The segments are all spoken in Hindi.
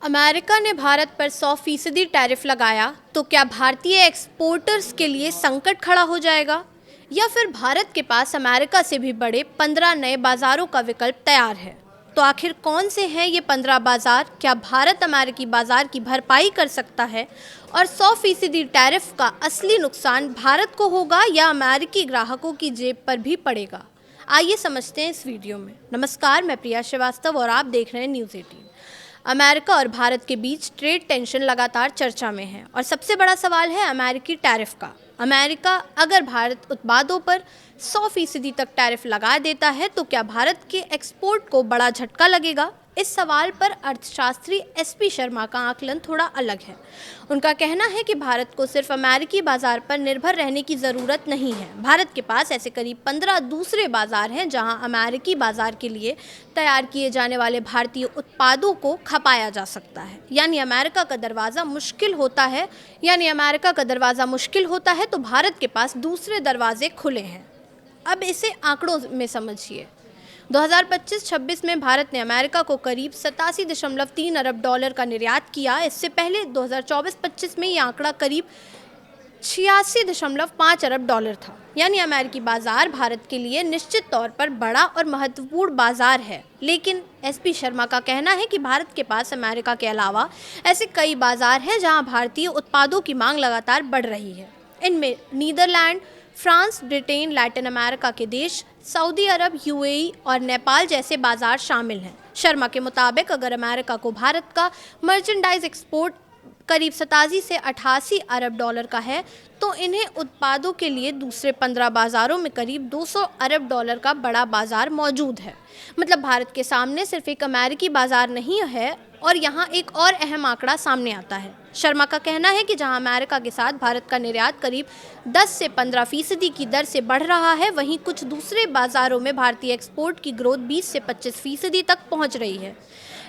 अमेरिका ने भारत पर 100% टैरिफ लगाया तो क्या भारतीय एक्सपोर्टर्स के लिए संकट खड़ा हो जाएगा, या फिर भारत के पास अमेरिका से भी बड़े 15 नए बाजारों का विकल्प तैयार है। तो आखिर कौन से हैं ये 15 बाजार? क्या भारत अमेरिकी बाजार की भरपाई कर सकता है और 100% टैरिफ का असली नुकसान भारत को होगा या अमेरिकी ग्राहकों की जेब पर भी पड़ेगा? आइए समझते हैं इस वीडियो में। नमस्कार, मैं प्रिया श्रीवास्तव और आप देख रहे हैं न्यूज़ 18। अमेरिका और भारत के बीच ट्रेड टेंशन लगातार चर्चा में है और सबसे बड़ा सवाल है अमेरिकी टैरिफ का। अमेरिका अगर भारत उत्पादों पर 100% तक टैरिफ लगा देता है तो क्या भारत के एक्सपोर्ट को बड़ा झटका लगेगा? इस सवाल पर अर्थशास्त्री एसपी शर्मा का आकलन थोड़ा अलग है। उनका कहना है कि भारत को सिर्फ अमेरिकी बाजार पर निर्भर रहने की ज़रूरत नहीं है। भारत के पास ऐसे करीब 15 दूसरे बाजार हैं जहां अमेरिकी बाजार के लिए तैयार किए जाने वाले भारतीय उत्पादों को खपाया जा सकता है। यानी अमेरिका का दरवाज़ा मुश्किल होता है तो भारत के पास दूसरे दरवाजे खुले हैं। अब इसे आंकड़ों में समझिए। 2025-26 में भारत ने अमेरिका को करीब 87.3 अरब डॉलर का निर्यात किया। इससे पहले 2024-25 में ये आंकड़ा करीब 86.5 अरब डॉलर था। यानी अमेरिकी बाजार भारत के लिए निश्चित तौर पर बड़ा और महत्वपूर्ण बाजार है। लेकिन एसपी शर्मा का कहना है कि भारत के पास अमेरिका के अलावा ऐसे कई बाजार हैं जहां भारतीय उत्पादों की मांग लगातार बढ़ रही है। इनमें Netherland, France, Britain, Latin America के देश, सऊदी अरब, यूएई और नेपाल जैसे बाजार शामिल हैं। शर्मा के मुताबिक अगर अमेरिका को भारत का मर्चेंडाइज एक्सपोर्ट करीब 87 से 88 अरब डॉलर का है तो इन्हें उत्पादों के लिए दूसरे 15 बाजारों में करीब 200 अरब डॉलर का बड़ा बाजार मौजूद है। मतलब भारत के सामने सिर्फ एक अमेरिकी बाजार नहीं है। और यहाँ एक और अहम आंकड़ा सामने आता है। शर्मा का कहना है कि जहां अमेरिका के साथ भारत का निर्यात करीब 10 से 15% की दर से बढ़ रहा है, वहीं कुछ दूसरे बाजारों में भारतीय एक्सपोर्ट की ग्रोथ 20 से 25% तक पहुंच रही है।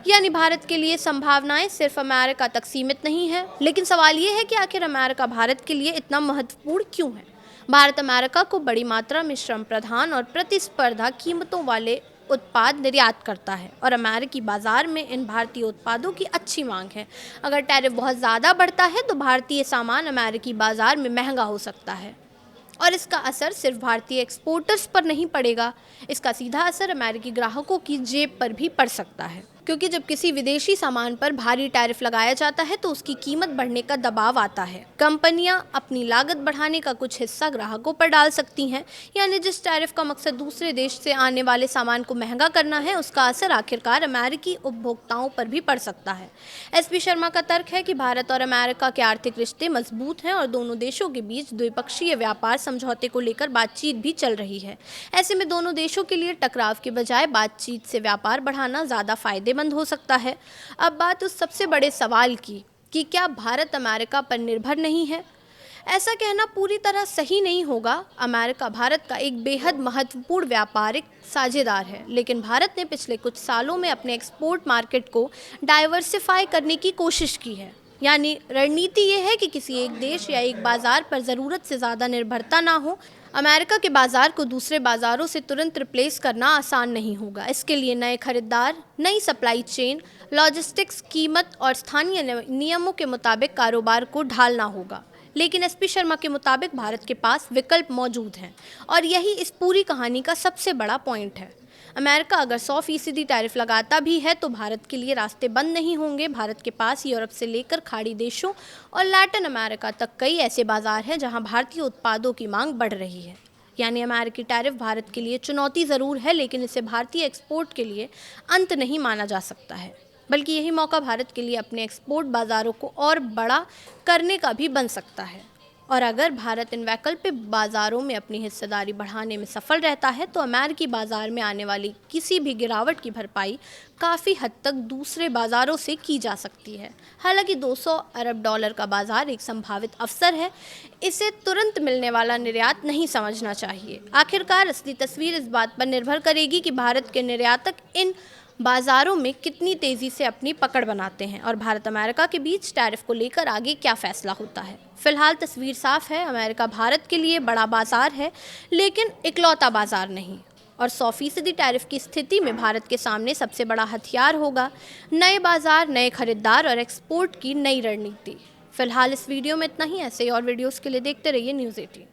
यानी भारत के लिए संभावनाएं सिर्फ अमेरिका तक सीमित नहीं है। लेकिन सवाल ये है कि आखिर अमेरिका भारत के लिए इतना महत्वपूर्ण क्यों है? भारत अमेरिका को बड़ी मात्रा में श्रम प्रधान और प्रतिस्पर्धा कीमतों वाले उत्पाद निर्यात करता है और अमेरिकी बाजार में इन भारतीय उत्पादों की अच्छी मांग है। अगर टैरिफ बहुत ज़्यादा बढ़ता है तो भारतीय सामान अमेरिकी बाजार में महंगा हो सकता है और इसका असर सिर्फ भारतीय एक्सपोर्टर्स पर नहीं पड़ेगा, इसका सीधा असर अमेरिकी ग्राहकों की जेब पर भी पड़ सकता है। क्योंकि जब किसी विदेशी सामान पर भारी टैरिफ लगाया जाता है तो उसकी कीमत बढ़ने का दबाव आता है। कंपनियां अपनी लागत बढ़ाने का कुछ हिस्सा ग्राहकों पर डाल सकती हैं। यानी जिस टैरिफ का मकसद दूसरे देश से आने वाले सामान को महंगा करना है, उसका असर आखिरकार अमेरिकी उपभोक्ताओं पर भी पड़ सकता है। एसपी शर्मा का तर्क है कि भारत और अमेरिका के आर्थिक रिश्ते मजबूत हैं और दोनों देशों के बीच द्विपक्षीय व्यापार समझौते को लेकर बातचीत भी चल रही है। ऐसे में दोनों देशों के लिए टकराव के बजाय बातचीत से व्यापार बढ़ाना ज़्यादा फायदेमंद हो सकता है। अब बात उस सबसे बड़े सवाल की कि क्या भारत अमेरिका पर निर्भर नहीं है? ऐसा कहना पूरी तरह सही नहीं होगा। अमेरिका भारत का एक बेहद महत्वपूर्ण व्यापारिक साझेदार है, लेकिन भारत ने पिछले कुछ सालों में अपने एक्सपोर्ट मार्केट को डाइवर्सिफाई करने की कोशिश की है। यानी रणनीति ये है कि किसी एक देश या एक बाजार पर ज़रूरत से ज़्यादा निर्भरता ना हो। अमेरिका के बाज़ार को दूसरे बाज़ारों से तुरंत रिप्लेस करना आसान नहीं होगा। इसके लिए नए खरीदार, नई सप्लाई चेन, लॉजिस्टिक्स, कीमत और स्थानीय नियमों के मुताबिक कारोबार को ढालना होगा। लेकिन एसपी शर्मा के मुताबिक भारत के पास विकल्प मौजूद हैं और यही इस पूरी कहानी का सबसे बड़ा पॉइंट है। अमेरिका अगर 100% टैरिफ लगाता भी है तो भारत के लिए रास्ते बंद नहीं होंगे। भारत के पास यूरोप से लेकर खाड़ी देशों और लैटिन अमेरिका तक कई ऐसे बाजार हैं जहां भारतीय उत्पादों की मांग बढ़ रही है। यानी अमेरिकी टैरिफ भारत के लिए चुनौती ज़रूर है, लेकिन इसे भारतीय एक्सपोर्ट के लिए अंत नहीं माना जा सकता है, बल्कि यही मौका भारत के लिए अपने एक्सपोर्ट बाज़ारों को और बड़ा करने का भी बन सकता है। और अगर भारत इन वैकल्पिक बाज़ारों में अपनी हिस्सेदारी बढ़ाने में सफल रहता है तो अमेरिकी बाज़ार में आने वाली किसी भी गिरावट की भरपाई काफ़ी हद तक दूसरे बाज़ारों से की जा सकती है। हालांकि 200 अरब डॉलर का बाज़ार एक संभावित अवसर है, इसे तुरंत मिलने वाला निर्यात नहीं समझना चाहिए। आखिरकार असली तस्वीर इस बात पर निर्भर करेगी कि भारत के निर्यातक इन बाज़ारों में कितनी तेज़ी से अपनी पकड़ बनाते हैं और भारत अमेरिका के बीच टैरिफ को लेकर आगे क्या फ़ैसला होता है। फिलहाल तस्वीर साफ है, अमेरिका भारत के लिए बड़ा बाज़ार है, लेकिन इकलौता बाज़ार नहीं। और 100% टैरिफ की स्थिति में भारत के सामने सबसे बड़ा हथियार होगा नए बाजार, नए खरीदार और एक्सपोर्ट की नई रणनीति। फिलहाल इस वीडियो में इतना ही। ऐसे ही और वीडियोस के लिए देखते रहिए न्यूज़ 18।